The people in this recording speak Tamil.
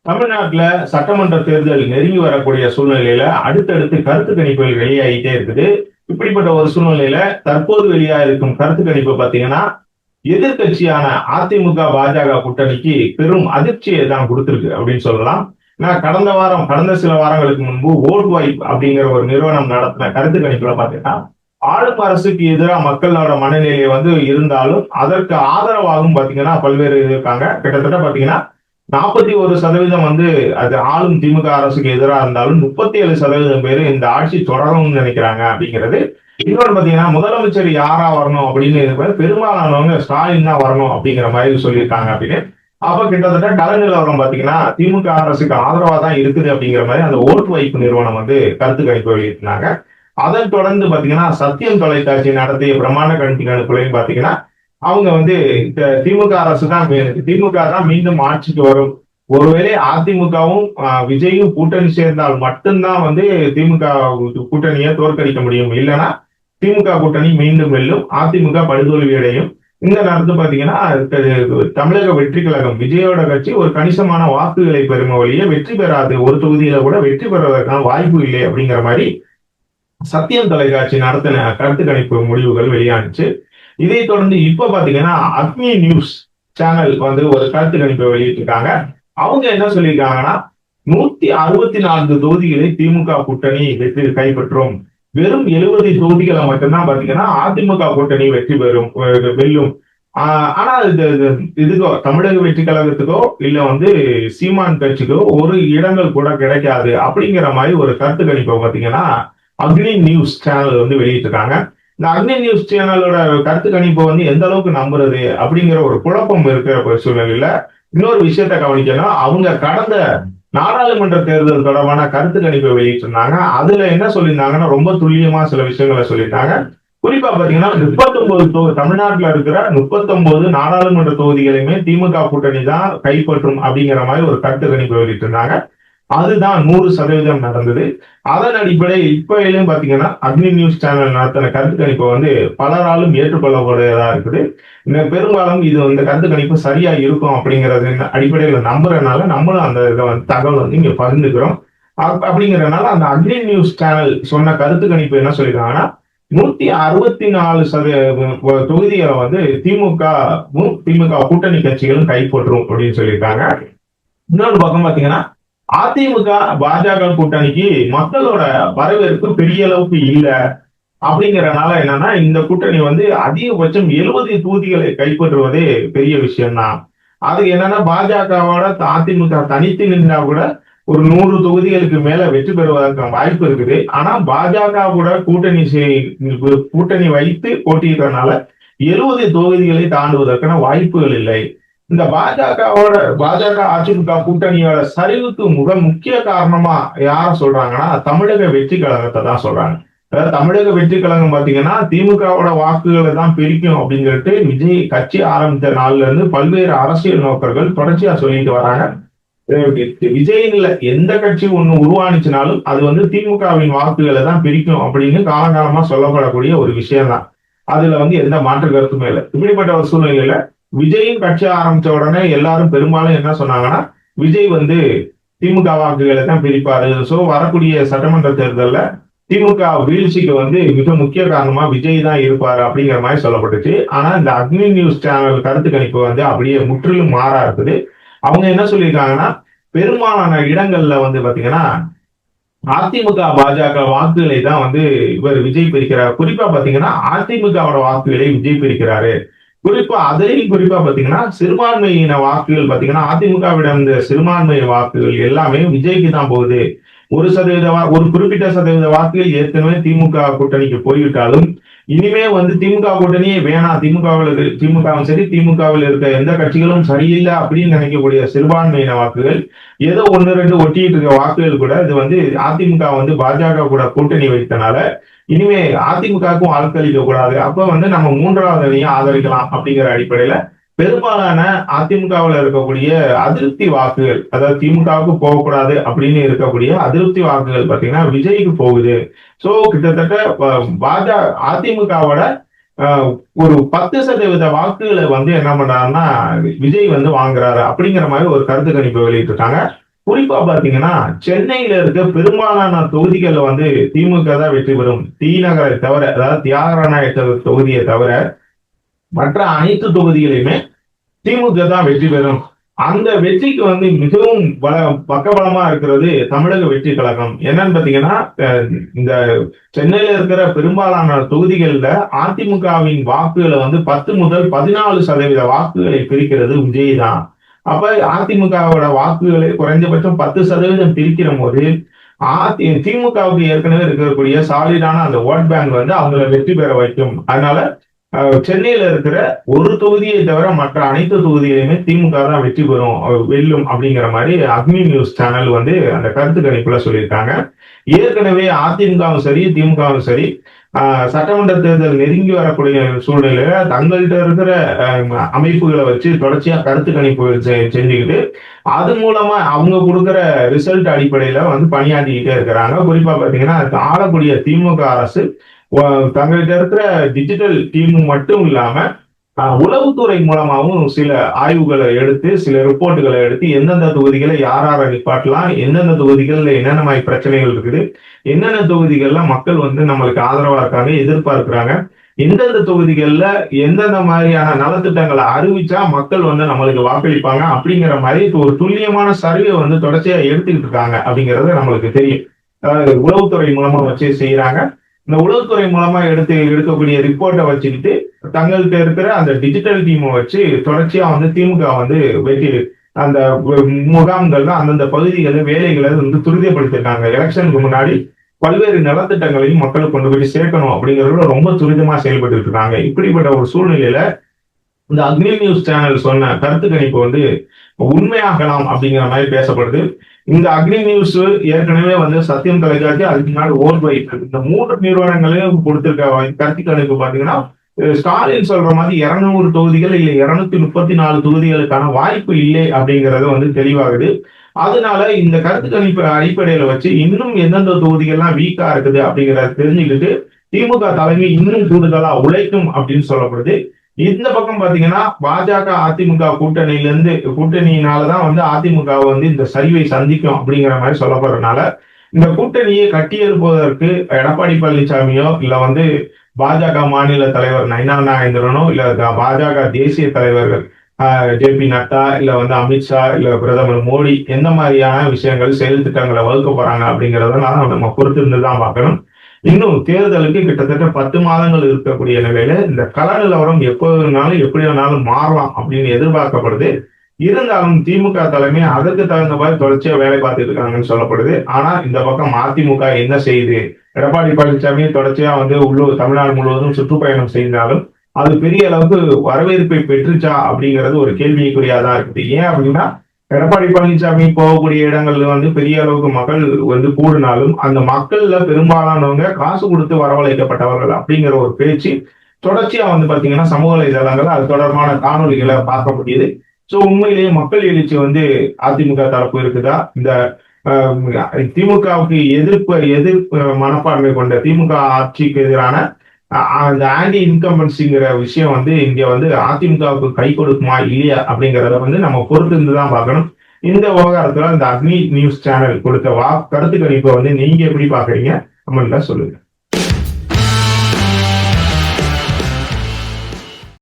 தமிழ்நாட்டுல சட்டமன்ற தேர்தல் நெருங்கி வரக்கூடிய சூழ்நிலையில அடுத்தடுத்து கருத்து கணிப்புகள் வெளியாகிட்டே இருக்குது. இப்படிப்பட்ட ஒரு சூழ்நிலையில தற்போது வெளியா இருக்கும் கருத்து கணிப்பு பாத்தீங்கன்னா, எதிர்க்கட்சியான அதிமுக, பாஜக கூட்டணிக்கு பெரும் அதிர்ச்சியை தான் கொடுத்திருக்கு அப்படின்னு சொல்லலாம். நான் கடந்த சில வாரங்களுக்கு முன்பு ஓட் வைப் அப்படிங்கிற ஒரு நிறுவனம் நடத்தின கருத்து கணிப்புல பாத்தீங்கன்னா, ஆளும் அரசுக்கு எதிராக மக்களோட மனநிலை இருந்தாலும் அதற்கு ஆதரவாகவும் பாத்தீங்கன்னா பல்வேறு இருக்காங்க. கிட்டத்தட்ட பாத்தீங்கன்னா 41% அது ஆளும் திமுக அரசுக்கு எதிராக இருந்தாலும் 37% பேர் இந்த ஆட்சி தொடரும்னு நினைக்கிறாங்க அப்படிங்கிறது. இன்னொன்று பாத்தீங்கன்னா முதலமைச்சர் யாரா வரணும் அப்படின்னு பெரும்பாலானவங்க ஸ்டாலின் தான் வரணும் அப்படிங்கிற மாதிரி சொல்லியிருக்காங்க அப்படின்னு. அப்ப கிட்டத்தட்ட கள நிலவரம் பாத்தீங்கன்னா திமுக அரசுக்கு ஆதரவா தான் இருக்குது அப்படிங்கிற மாதிரி அந்த ஓட்டு வைப்பு நிறுவனம் கருத்து கணிப்பு வெளியிட்டிருந்தாங்க. அதன் தொடர்ந்து பாத்தீங்கன்னா சத்தியம் தொலைக்காட்சி நடத்திய பிரமாண்ட கணிப்புகளையும் பாத்தீங்கன்னா அவங்க திமுக அரசு தான் திமுக தான் மீண்டும் ஆட்சிக்கு வரும். ஒருவேளை அதிமுகவும் விஜயும் கூட்டணி சேர்ந்தால் மட்டும்தான் திமுக கூட்டணியை தோற்கடிக்க முடியும். இல்லைன்னா திமுக கூட்டணி மீண்டும் வெல்லும், அதிமுக படுதோல்வி அடையும். இந்த நேரத்தில் பாத்தீங்கன்னா தமிழக வெற்றி கழகம் விஜயோட கட்சி ஒரு கணிசமான வாக்குகளை பெறும் வழியே வெற்றி பெறாது, ஒரு தொகுதியில கூட வெற்றி பெறுவதற்கான வாய்ப்பு இல்லை அப்படிங்கிற மாதிரி சத்தியம் தொலைக்காட்சி நடத்தின கருத்து கணிப்பு முடிவுகள் வெளியானுச்சு. இதை தொடர்ந்து இப்ப பாத்தீங்கன்னா அக்னி நியூஸ் சேனல் ஒரு கருத்து கணிப்பை வெளியிட்டிருக்காங்க. அவங்க என்ன சொல்லியிருக்காங்கன்னா 164 தொகுதிகளை திமுக கூட்டணி வெற்றி கைப்பற்றும், வெறும் 70 தொகுதிகளை மட்டும்தான் பாத்தீங்கன்னா அதிமுக கூட்டணி வெற்றி பெறும் வெல்லும். ஆனா இதுக்கோ தமிழக வெற்றி கழகத்துக்கோ இல்ல சீமான் கட்சிக்கோ ஒரு இடங்கள் கூட கிடைக்காது அப்படிங்கிற மாதிரி ஒரு கருத்து கணிப்பை பாத்தீங்கன்னா அக்னி நியூஸ் சேனல் வெளியிட்டிருக்காங்க. இந்த அக்னி நியூஸ் சேனலோட கருத்து கணிப்பு எந்த அளவுக்கு நம்புறது அப்படிங்கிற ஒரு குழப்பம் இருக்கிற சூழ்நிலையில இன்னொரு விஷயத்த கவனிக்கணும். அவங்க கடந்த நாடாளுமன்ற தேர்தல் தொடர்பான கருத்து கணிப்பை வெளியிட்டிருந்தாங்க. அதுல என்ன சொல்லியிருந்தாங்கன்னா ரொம்ப துல்லியமா சில விஷயங்களை சொல்லியிருந்தாங்க. குறிப்பா பாத்தீங்கன்னா 39 தமிழ்நாட்டுல இருக்கிற 39 நாடாளுமன்ற தொகுதிகளையுமே திமுக கூட்டணி தான் கைப்பற்றும் அப்படிங்கிற மாதிரி ஒரு கருத்து கணிப்பை வெளியிட்டிருந்தாங்க. அதுதான் 100% நடந்தது. அதன் அடிப்படையில் இப்பயிலும் பாத்தீங்கன்னா அக்னி நியூஸ் சேனல் நடத்தின கருத்து கணிப்பு பலராலும் ஏற்றுக்கொள்ளக்கூடியதா இருக்குது. பெரும்பாலும் இது கருத்து கணிப்பு சரியா இருக்கும் அப்படிங்கறது அடிப்படையில நம்புறதுனால நம்மளும் அந்த தகவல் இங்க பகிர்ந்துக்கிறோம். அப்படிங்கறதுனால அந்த அக்னி நியூஸ் சேனல் சொன்ன கருத்து கணிப்பு என்ன சொல்லிருக்காங்கன்னா 164 தொகுதிகளை திமுக கூட்டணி கட்சிகளும் கைப்பற்றும் அப்படின்னு சொல்லியிருக்காங்க. இன்னொரு பக்கம் பாத்தீங்கன்னா அதிமுக பாஜக கூட்டணிக்கு மக்களோட வரவேற்பு பெரிய அளவுக்கு இல்ல அப்படிங்கறதுனால என்னன்னா இந்த கூட்டணி அதிகபட்சம் 70 தொகுதிகளை கைப்பற்றுவதே பெரிய விஷயம் தான். அது என்னன்னா பாஜகவோட அதிமுக தனித்து நின்றா கூட ஒரு 100 தொகுதிகளுக்கு மேல வெற்றி பெறுவதற்கான வாய்ப்பு இருக்குது. ஆனா பாஜக கூட கூட்டணி வைத்து போட்டியிடறதுனால 70 தொகுதிகளை தாண்டுவதற்கான வாய்ப்புகள் இல்லை. இந்த பாஜக அதிமுக கூட்டணியோட சரிவுக்கு முக்கிய காரணமா யார சொல்றாங்கன்னா தமிழக வெற்றி கழகத்தை தான் சொல்றாங்க. அதாவது தமிழக வெற்றி கழகம் பாத்தீங்கன்னா திமுகவோட வாக்குகளை தான் பிரிக்கும் அப்படின்னு சொல்லிட்டு விஜய் கட்சி ஆரம்பித்த நாள்ல இருந்து பல்வேறு அரசியல் நோக்கர்கள் தொடர்ச்சியா சொல்லிட்டு வராங்க. விஜய்ல எந்த கட்சி ஒண்ணு உருவானிச்சுனாலும் அது திமுகவின் வாக்குகளை தான் பிரிக்கும் அப்படின்னு காலகாலமா சொல்லப்படக்கூடிய ஒரு விஷயம் தான். அதுல எந்த மாற்று கருத்துமே இல்லை. இப்படிப்பட்ட ஒரு சூழ்நிலையில விஜயும் கட்சி ஆரம்பிச்ச உடனே எல்லாரும் பெரும்பாலும் என்ன சொன்னாங்கன்னா விஜய் திமுக வாக்குகளை தான் பிரிப்பாரு. சோ வரக்கூடிய சட்டமன்ற தேர்தல்ல திமுக வீழ்ச்சிக்கு மிக முக்கிய காரணமா விஜய் தான் இருப்பாரு அப்படிங்கிற மாதிரி சொல்லப்பட்டுச்சு. ஆனா இந்த அக்னி நியூஸ் சேனல் கருத்து கணிப்பு அப்படியே முற்றிலும் மாறா இருக்குது. அவங்க என்ன சொல்லியிருக்காங்கன்னா பெரும்பாலான இடங்கள்ல பாத்தீங்கன்னா அதிமுக பாஜக வாக்குகளை தான் இவர் விஜய் பிரிக்கிறார். குறிப்பா பாத்தீங்கன்னா அதிமுகவோட வாக்குகளை விஜய் பிரிக்கிறாரு. குறிப்பா பாத்தீங்கன்னா சிறுபான்மையின வாக்குகள் பாத்தீங்கன்னா அதிமுகவிடம் இந்த சிறுபான்மை வாக்குகள் எல்லாமே விஜய்க்கு தான் போகுது. ஒரு குறிப்பிட்ட சதவீத வாக்குகள் ஏற்கனவே திமுக கூட்டணிக்கு போய்விட்டாலும் இனிமே திமுக கூட்டணியே வேணாம், திமுகவும் சரி திமுகவில் இருக்க எந்த கட்சிகளும் சரியில்லை அப்படின்னு நினைக்கக்கூடிய சிறுபான்மையின வாக்குகள் ஏதோ 1-2 ஒட்டிட்டு இருக்க வாக்குகள் கூட இது அதிமுக பாஜக கூட கூட்டணி வைத்தனால இனிமே அதிமுகவுக்கும் வாக்களிக்க கூடாது. அப்ப நம்ம 3வது அணியை ஆதரிக்கலாம் அப்படிங்கிற அடிப்படையில பெரும்பாலான அதிமுகவில் இருக்கக்கூடிய அதிருப்தி வாக்குகள், அதாவது திமுகவுக்கு போகக்கூடாது அப்படின்னு இருக்கக்கூடிய அதிருப்தி வாக்குகள் பாத்தீங்கன்னா விஜய்க்கு போகுது. சோ கிட்டத்தட்ட அதிமுகவோட ஒரு 10% வாக்குகளை என்ன பண்றாருன்னா விஜய் வாங்குறாரு அப்படிங்கிற மாதிரி ஒரு கருத்து கணிப்பு வெளியிட்டு இருக்காங்க. குறிப்பா பாத்தீங்கன்னா சென்னையில இருக்க பெரும்பாலான தொகுதிகள்ல வந்து திமுக தான் வெற்றி பெறும். டி நகரை தவிர, அதாவது தியாகராய தொகுதியை தவிர மற்ற அனைத்து தொகுதிகளையுமே திமுக தான் வெற்றி பெறும். அந்த வெற்றிக்கு வந்து மிகவும் பக்கபலமா இருக்கிறது தமிழக வெற்றி கழகம். என்னன்னு பாத்தீங்கன்னா, இந்த சென்னையில இருக்கிற பெரும்பாலான தொகுதிகளில் அதிமுகவின் வாக்குகளை வந்து 10 முதல் 14% வாக்குகளை பிரிக்கிறது விஜய் தான். அப்ப அதிமுகவோட வாக்குகளை குறைந்தபட்சம் 10% பிரிக்கிற போது திமுகவுக்கு ஏற்கனவே இருக்கக்கூடிய சாலிடான அந்த ஓட் பேங்க் வந்து அவங்களை வெற்றி பெற வைக்கும். அதனால சென்னையில இருக்கிற ஒரு தொகுதியை தவிர மற்ற அனைத்து தொகுதியிலுமே திமுக தான் வெற்றி பெறும், வெல்லும் அப்படிங்கிற மாதிரி அக்னி நியூஸ் சேனல் வந்து அந்த கருத்து கணிப்புல சொல்லியிருக்காங்க. ஏற்கனவே அதிமுகவும் சரி திமுகவும் சரி சட்டமன்ற தேர்தல் நெருங்கி வரக்கூடிய சூழ்நிலையில தங்கள்கிட்ட இருக்கிற அமைப்புகளை வச்சு தொடர்ச்சியா கருத்து கணிப்புகள் செஞ்சுக்கிட்டு அது மூலமா அவங்க கொடுக்குற ரிசல்ட் அடிப்படையில வந்து பணியாற்றிக்கிட்டே இருக்கிறாங்க. குறிப்பா பாத்தீங்கன்னா ஆளக்கூடிய திமுக அரசு தங்கள்கிட்ட இருக்கிற டிஜிட்டல் டீம் மட்டும் இல்லாம உளவுத்துறை மூலமாகவும் சில ஆய்வுகளை எடுத்து சில ரிப்போர்ட்டுகளை எடுத்து எந்தெந்த தொகுதிகளை யார நிப்பாட்டலாம், எந்தெந்த தொகுதிகள்ல என்னென்ன மாதிரி பிரச்சனைகள் இருக்குது, என்னென்ன தொகுதிகள்ல மக்கள் வந்து நம்மளுக்கு ஆதரவா இருக்காங்க, எதிர்பார்க்கிறாங்க, எந்தெந்த தொகுதிகள்ல எந்தெந்த மாதிரியான நலத்திட்டங்களை அறிவிச்சா மக்கள் வந்து நம்மளுக்கு வாக்களிப்பாங்க அப்படிங்கிற மாதிரி ஒரு துல்லியமான சர்வே வந்து தொடர்ச்சியா எடுத்துக்கிட்டு இருக்காங்க அப்படிங்கிறது நம்மளுக்கு தெரியும். உளவுத்துறை மூலமா வச்சு செய்யறாங்க. இந்த உளவுத்துறை மூலமா எடுக்கக்கூடிய ரிப்போர்ட்டை வச்சுக்கிட்டு தங்கள்கிட்ட இருக்கிற அந்த டிஜிட்டல் டீமை வச்சு தொடர்ச்சியா வந்து திமுக வந்து வெற்றி அந்த முகாம்கள்ல அந்தந்த பகுதிகளில் வேலைகளை வந்து துரிதப்படுத்திருக்காங்க. எலெக்ஷனுக்கு முன்னாடி பல்வேறு நலத்திட்டங்களையும் மக்களுக்கு கொண்டு போய் சேர்க்கணும் அப்படிங்கறதுல ரொம்ப துரிதமா செயல்பட்டு இருக்காங்க. இப்படிப்பட்ட ஒரு சூழ்நிலையில இந்த அக்னி நியூஸ் சேனல் சொன்ன கருத்து கணிப்பு வந்து உண்மையாகலாம் அப்படிங்கிற மாதிரி பேசப்படுது. இந்த அக்னி நியூஸ் ஏற்கனவே வந்து சத்தியம் தொலைக்காட்சி, அதுக்கு முன்னாடி ஓர்வைட், இந்த 3 நிறுவனங்களையும் கொடுத்திருக்க கருத்து கணிப்பு பாத்தீங்கன்னா ஸ்டாலின் சொல்ற மாதிரி 200 தொகுதிகள் இல்ல 234 தொகுதிகளுக்கான வாய்ப்பு இல்லை அப்படிங்கறது வந்து தெளிவாகுது. அதனால இந்த கருத்து கணிப்பு அடிப்படையில வச்சு இன்னும் எந்தெந்த தொகுதிகள்லாம் வீக்கா இருக்குது அப்படிங்கறத தெரிஞ்சுக்கிட்டு திமுக தலைமை இன்னும் கூடுதலா உழைக்கும் அப்படின்னு சொல்லப்படுது. இந்த பக்கம் பாத்தீங்கன்னா பாஜக அதிமுக கூட்டணியினாலதான் வந்து அதிமுக வந்து இந்த சரிவை சந்திக்கும் அப்படிங்கிற மாதிரி சொல்லப்படுறதுனால இந்த கூட்டணியை கட்டியெழுப்பதற்கு எடப்பாடி பழனிசாமியோ இல்ல வந்து பாஜக மாநில தலைவர் நயினா நாகேந்திரனோ இல்ல பாஜக தேசிய தலைவர்கள் ஜே.பி. நட்டா இல்ல வந்து அமித்ஷா இல்ல பிரதமர் மோடி எந்த மாதிரியான விஷயங்கள் செயல் திட்டங்களை வகுக்க போறாங்க அப்படிங்கறதெல்லாம் நம்ம பொறுத்திருந்துதான் பார்க்கணும். இன்னும் தேர்தலுக்கு கிட்டத்தட்ட 10 மாதங்கள் இருக்கக்கூடிய நிலையில இந்த கள நிலவரம் எப்போதுனாலும் எப்படி வேணாலும் மாறலாம் அப்படின்னு எதிர்பார்க்கப்படுது. இருந்தாலும் திமுக தலைமை அதற்கு தகுந்த மாதிரி தொடர்ச்சியா வேலை பார்த்துட்டு இருக்காங்கன்னு சொல்லப்படுது. ஆனா இந்த பக்கம் அதிமுக என்ன செய்யுது, எடப்பாடி பழனிசாமி தொடர்ச்சியா வந்து தமிழ்நாடு முழுவதும் சுற்றுப்பயணம் செய்தாலும் அது பெரிய அளவுக்கு வரவேற்பை பெற்றுச்சா அப்படிங்கிறது ஒரு கேள்விக்குறியாதான் இருக்குது. ஏன் அப்படின்னா எடப்பாடி பழனிசாமி போகக்கூடிய இடங்கள்ல வந்து பெரிய அளவுக்கு மக்கள் வந்து கூடினாலும் அந்த மக்கள்ல பெரும்பாலானவங்க காசு கொடுத்து வரவழைக்கப்பட்டவர்கள் அப்படிங்கிற ஒரு பேச்சு தொடர்ச்சியா வந்து பாத்தீங்கன்னா சமூக வலைதளங்கள் அது தொடர்பான காணொலிகளை பார்க்க முடியுது. சோ உண்மையிலேயே மக்கள் எழுச்சி வந்து அதிமுக தரப்பு இருக்குதா, இந்த திமுகவுக்கு எதிர்ப்பு மனப்பான்மை கொண்ட திமுக ஆட்சிக்கு எதிரான அந்த ஆன்டி இன்கம்பன்சிங்கிற விஷயம் வந்து இங்க வந்து அதிமுகவுக்கு கை கொடுக்குமா இல்லையா அப்படிங்கிறத வந்து நம்ம பொறுத்து இருந்துதான் பார்க்கணும். இந்த விவகாரத்துல இந்த அக்னி நியூஸ் சேனல் கொடுத்த கருத்து கணிப்பை வந்து நீங்க எப்படி பாக்குறீங்க கமெண்ட்ல சொல்லுங்க.